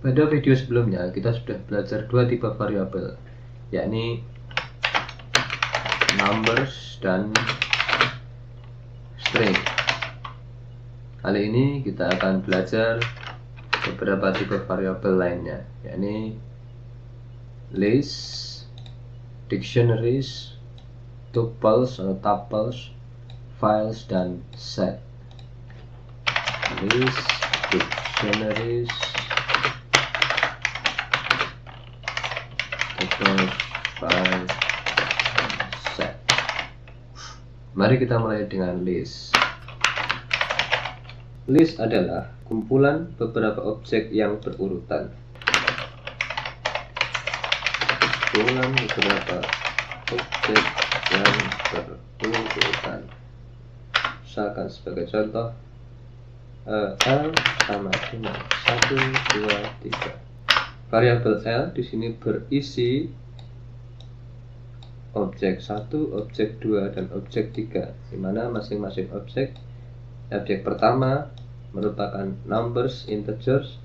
Pada video sebelumnya kita sudah belajar dua tipe variabel, yakni numbers dan string. Kali ini kita akan belajar beberapa tipe variabel lainnya, yakni list, dictionaries, tuples atau tuples, files, dan set. List, dictionaries, tuples, files, set. Mari kita mulai dengan list. List adalah kumpulan beberapa objek yang berurutan. Kumpulan beberapa objek yang berurutan. Misalkan sebagai contoh, L sama dengan 1, 2, 3. Variabel L di sini berisi objek 1, objek 2, dan objek 3, di mana masing-masing objek pertama merupakan numbers, integers,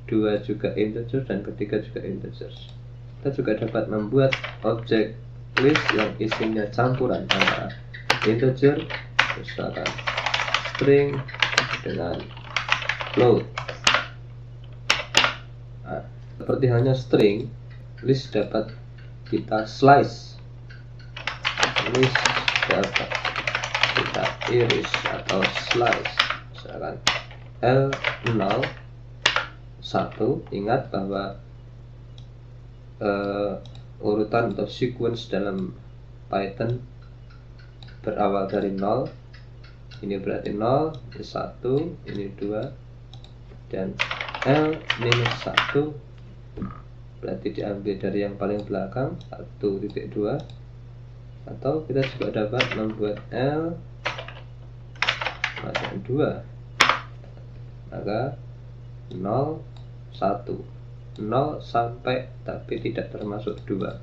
2 juga integers, dan ketiga juga integers. Kita juga dapat membuat objek list yang isinya campuran antara integer, misalkan string dengan float. Nah, seperti halnya string, list dapat kita slice, list dapat kita iris atau slice. Misalkan L0 1, ingat bahwa urutan atau sequence dalam Python berawal dari 0. Ini berarti 0, ini 1, ini 2, dan L-1 berarti diambil dari yang paling belakang, 1.2. Atau kita juga dapat membuat L masuk 2, maka 0, 1, 0 sampai tapi tidak termasuk 2.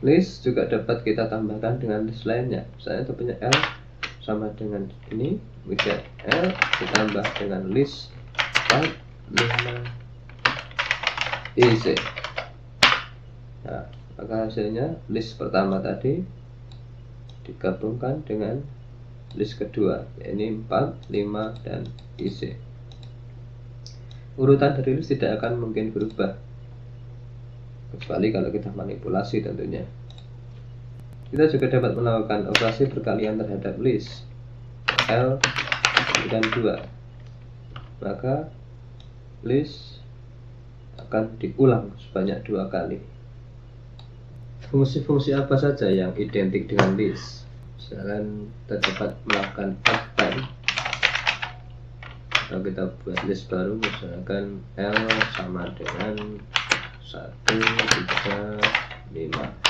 List juga dapat kita tambahkan dengan list lainnya. Misalnya kita punya L sama dengan ini, kemudian L ditambah dengan list 4, 5, easy. Nah, maka hasilnya list pertama tadi digabungkan dengan list kedua, yaitu 4, 5, dan easy. Urutan dari list tidak akan mungkin berubah, kecuali kalau kita manipulasi tentunya. Kita juga dapat melakukan operasi perkalian terhadap list L dan 2, maka list akan diulang sebanyak 2 kali. Fungsi-fungsi apa saja yang identik dengan list? Misalkan kita dapat melakukan append. Kalau kita buat list baru, misalkan L sama dengan 1, 3, 5,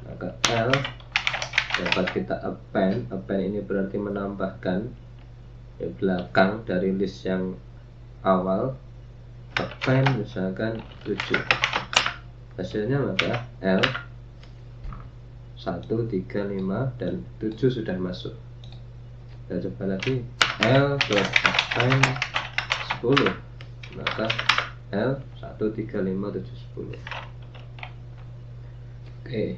maka L dapat kita append. Append ini berarti menambahkan di belakang dari list yang awal. Append misalkan 7, hasilnya maka L 1, 3, 5, dan 7 sudah masuk. Kita coba lagi, L append 10, maka L 1, 3, 5, 7, 10. Oke.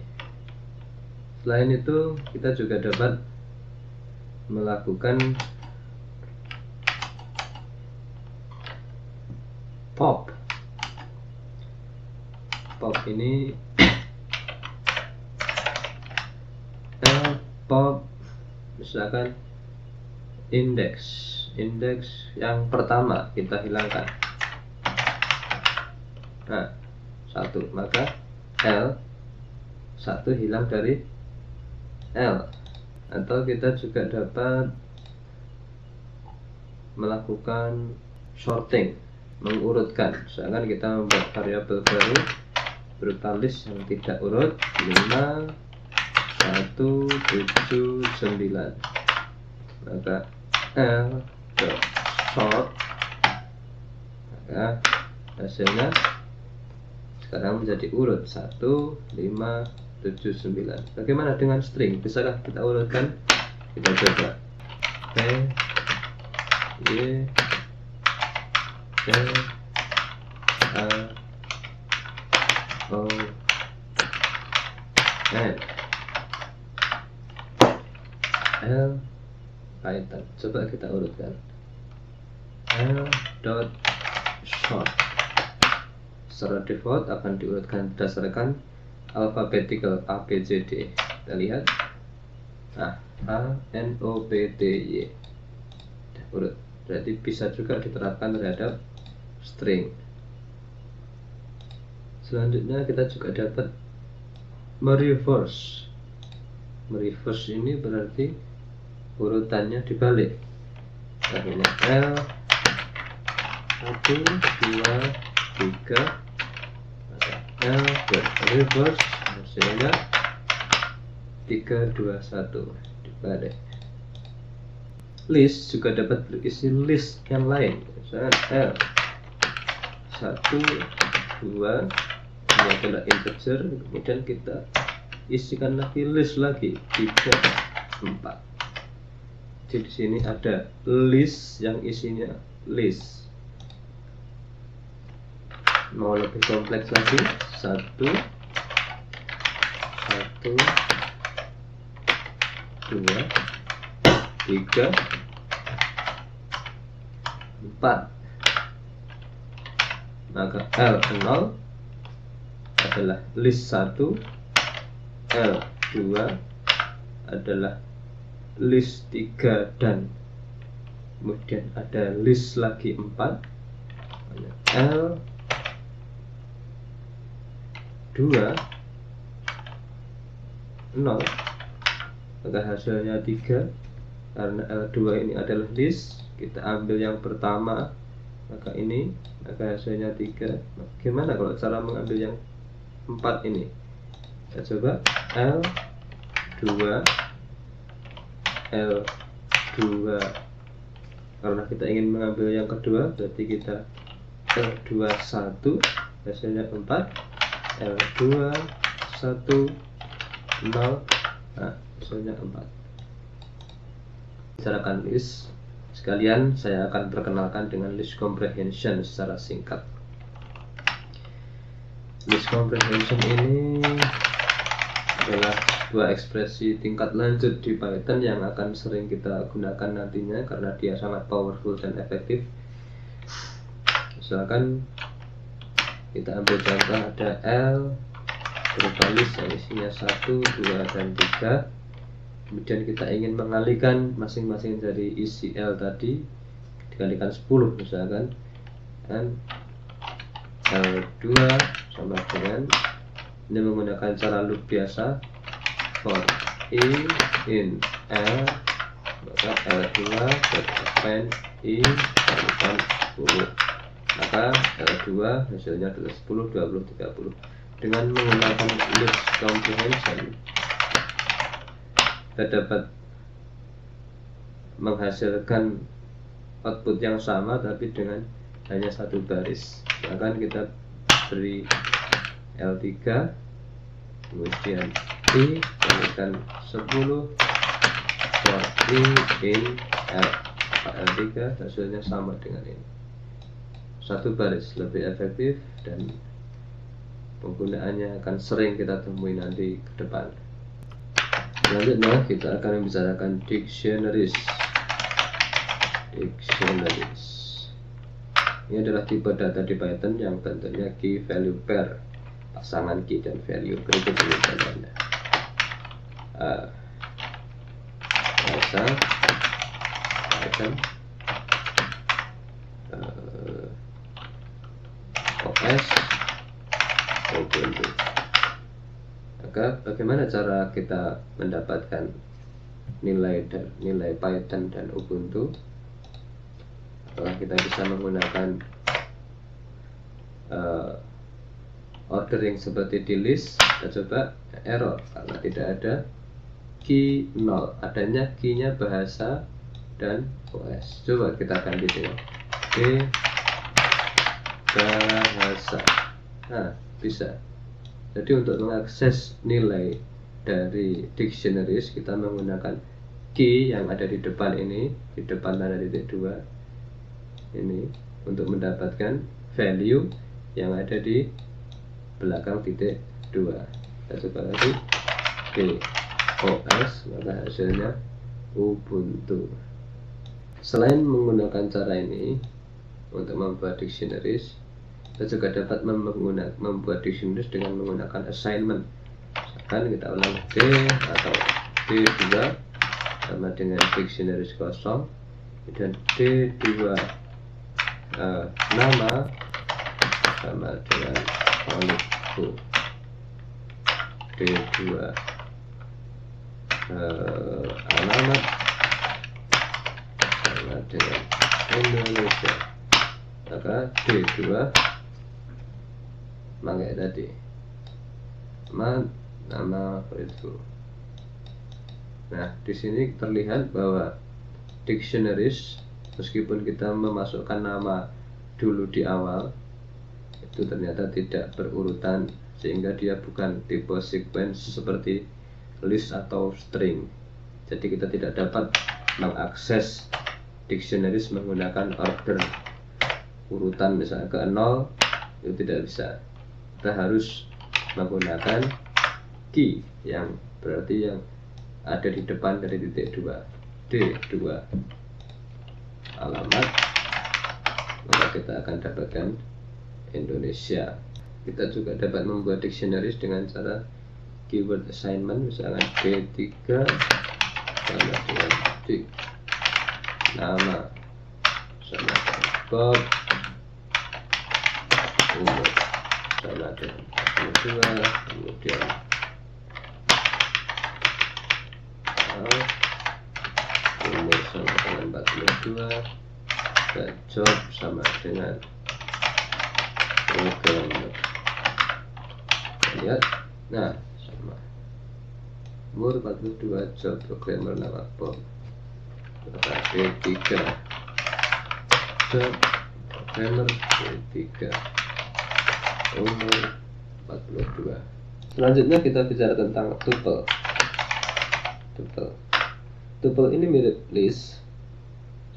Selain itu, kita juga dapat melakukan pop. Pop ini pop, misalkan indeks yang pertama kita hilangkan. Nah, 1, maka L 1 hilang dari L. Atau kita juga dapat melakukan sorting, mengurutkan. Misalkan kita membuat variabel baru berupa list yang tidak urut, 5, 1, 7, 9, maka L sort, maka hasilnya sekarang menjadi urut 1, 5, 7, 9. Bagaimana dengan string? Bisakah kita urutkan? Kita coba. P, Y, C, Python. Coba kita urutkan. L.short secara default akan diurutkan berdasarkan alphabetical ABCD. Kita lihat, nah, A, N, O, P, T, Y. Urut. Berarti bisa juga diterapkan terhadap string. Selanjutnya kita juga dapat mereverse. Mereverse ini berarti urutannya dibalik. Artinya L 1, 2, 3, L reverse, hasilnya 3, 2, 1 dibalik. List juga dapat berisi list yang lain, misalnya L 1, 2, ini adalah integer, kemudian kita isikan lagi list lagi 3, 4. Jadi di sini ada list yang isinya list. Mau lebih kompleks lagi, 1, 2, 3, 4. Maka L0 adalah list 1, L2 adalah list 3, dan kemudian ada list lagi 4, L2 0, maka hasilnya 3. Karena L2 ini adalah list, kita ambil yang pertama, maka ini, maka hasilnya 3. Bagaimana kalau cara mengambil yang 4 ini? Kita coba L2 karena kita ingin mengambil yang kedua, berarti kita L2 1, hasilnya 4, L2 1 0, nah hasilnya 4. Bicarakan list, sekalian saya akan perkenalkan dengan list comprehension secara singkat. List comprehension ini adalah sebuah ekspresi tingkat lanjut di Python yang akan sering kita gunakan nantinya karena dia sangat powerful dan efektif. Misalkan kita ambil contoh, ada L berupa list yang isinya 1, 2, dan 3. Kemudian kita ingin mengalihkan masing-masing dari isi L tadi, dikalikan 10 misalkan, dan L2 sama dengan, ini menggunakan cara loop biasa, for I in L, maka L2 append I kalikan 10, maka L2 hasilnya adalah 10, 20, 30. Dengan menggunakan list comprehension, kita dapat menghasilkan output yang sama tapi dengan hanya satu baris. Bahkan kita beri L3, kemudian I kalikan 10 for I in L, L3 hasilnya sama dengan ini, satu baris, lebih efektif dan penggunaannya akan sering kita temui nanti ke depan. Selanjutnya kita akan membicarakan dictionaries. Ini adalah tipe data di Python yang bentuknya key value pair, pasangan key dan value. Berikut ini contohnya. Bahasa Python OS Ubuntu. Maka bagaimana cara kita mendapatkan nilai Python dan Ubuntu? Apakah kita bisa menggunakan ordering seperti di list? Kita coba, error karena tidak ada key 0, adanya key-nya bahasa dan OS. Coba kita ganti ya, bahasa. Nah, bisa. Jadi untuk mengakses nilai dari dictionaries, kita menggunakan key yang ada di depan ini, di depan tanda titik 2 ini, untuk mendapatkan value yang ada di belakang titik 2. Kita coba lagi OS, maka hasilnya Ubuntu. Selain menggunakan cara ini untuk membuat dictionaries, kita juga dapat membuat dictionaries dengan menggunakan assignment. Misalkan kita ulang D atau D2 sama dengan dictionaries kosong, dan D2 nama sama dengan holiku, D2 alamat sama dengan Indonesia, maka D2 pakai tadi nama itu. Nah, di sini terlihat bahwa dictionaries, meskipun kita memasukkan nama dulu di awal, itu ternyata tidak berurutan, sehingga dia bukan tipe sequence seperti list atau string. Jadi kita tidak dapat mengakses dictionaries menggunakan order urutan, misalnya ke 0, itu tidak bisa. Kita harus menggunakan key yang berarti yang ada di depan dari titik 2, D2 alamat, maka kita akan dapatkan Indonesia. Kita juga dapat membuat dictionaries dengan cara keyword assignment, misalnya D3 sama dengan D, nama sama dengan Bob, umur sama dengan 42, kemudian umur sama dengan 42, dan job sama dengan programmer. Lihat, nah sama umur 42, job programmer, nama Bob. Maka D3 job programmer, D3 umur 42. Selanjutnya kita bicara tentang tuple. Tuple ini mirip list,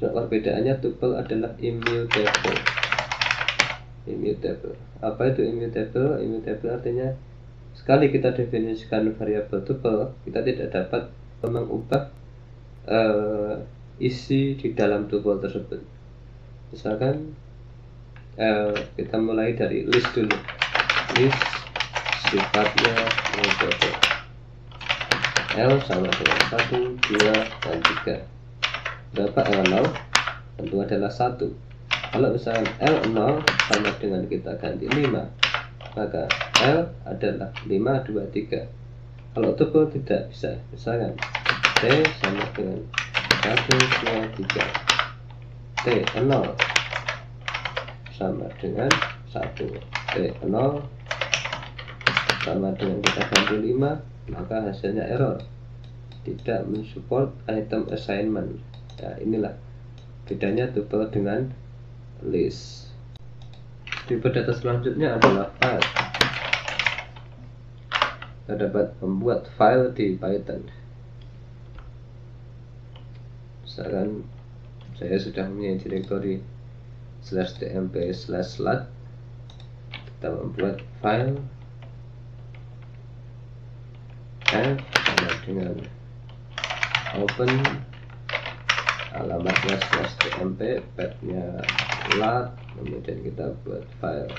cuma perbedaannya tuple adalah immutable. Apa itu immutable? Immutable artinya sekali kita definisikan variabel tuple, kita tidak dapat mengubah isi di dalam tuple tersebut. Misalkan kita mulai dari list dulu. List sifatnya mutable. L sama dengan 1, 2, dan 3. Berapa L0? Tentu adalah 1. Kalau misalkan L0 sama dengan kita ganti 5, maka L adalah 5, 2, 3. Kalau tuple tidak bisa. Misalkan T sama dengan 1, 2, 3. T0 sama dengan 1. T0 sama dengan kita ganti 5, maka hasilnya error, tidak mensupport item assignment. Ya, inilah bedanya tuple dengan list. Tipe data selanjutnya adalah file. Kita dapat membuat file di Python. Misalkan saya sudah mempunyai direktori /tmp/slat, kita membuat file F sama dengan open, alamatnya /tmp, pathnya lat, kemudian kita buat file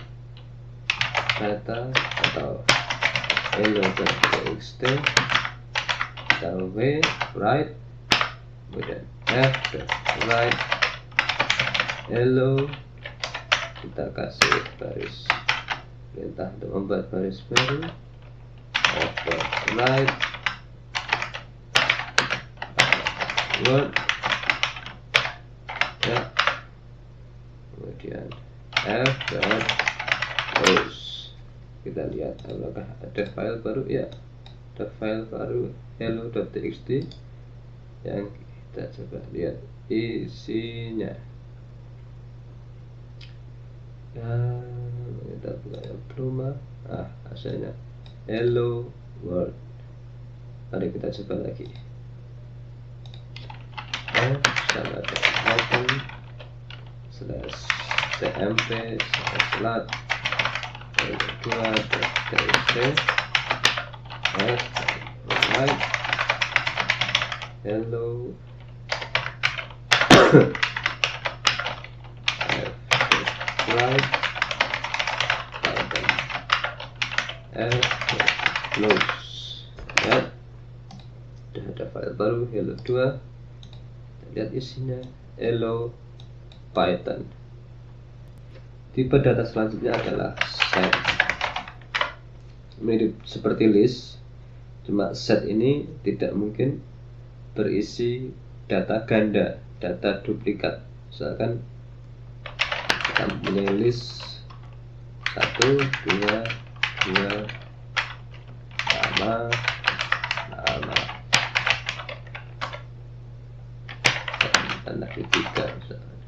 data atau hello.txt, kita w write, kemudian f write hello, kita kasih baris perintah untuk membuat baris baru, write word, ya, kemudian f dan close. Kita lihat apakah ada file baru. Ya, ada file baru hello.txt yang kita coba lihat isinya. Dan kita buka yang belum. Hasilnya hello world. Mari kita coba lagi. Sama dengan open /tmp/slat hello2.txt write hello right Python F close. Ya, sudah ada file baru hello 2. Kita lihat isinya hello Python. Tipe data selanjutnya adalah set. Mirip seperti list, cuma set ini tidak mungkin berisi data ganda, data duplikat. Misalkan kita punya list 1, 2, 2, nama, dan lagi 3 misalkan.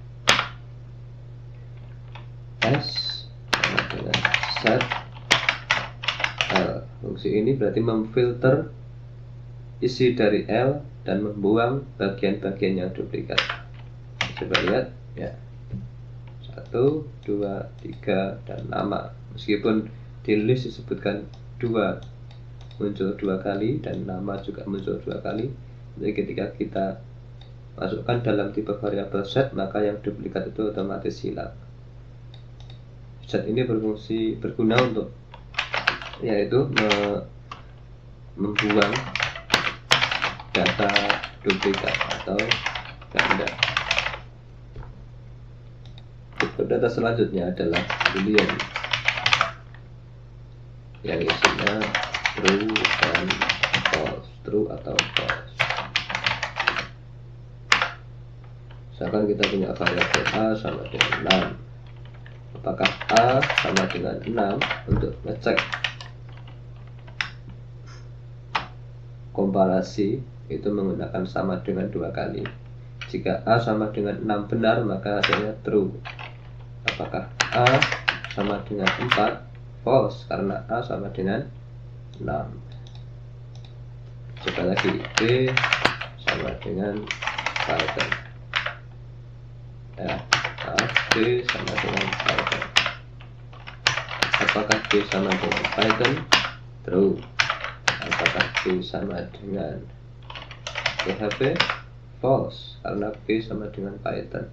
S sama dengan set L. Fungsi ini berarti memfilter isi dari L dan membuang bagian-bagian yang duplikat. Coba lihat ya, 1, 2, 3 dan nama. Meskipun di list disebutkan 2 muncul 2 kali dan nama juga muncul 2 kali. Jadi ketika kita masukkan dalam tipe variabel set, maka yang duplikat itu otomatis hilang. Set ini berguna untuk yaitu membuang data duplikat atau ganda. Tipe data selanjutnya adalah boolean yang isinya true dan false, true atau false. Misalkan kita punya variabel A sama dengan 6. Apakah A sama dengan 6? Untuk ngecek komparasi itu menggunakan sama dengan 2 kali. Jika A sama dengan 6 benar, maka hasilnya true. Apakah A sama dengan 4? False, karena A sama dengan 6. Coba lagi, B sama dengan Python. Ya, B sama dengan Python. Apakah B sama dengan Python? True. Apakah B sama dengan PHP? False, karena B sama dengan Python.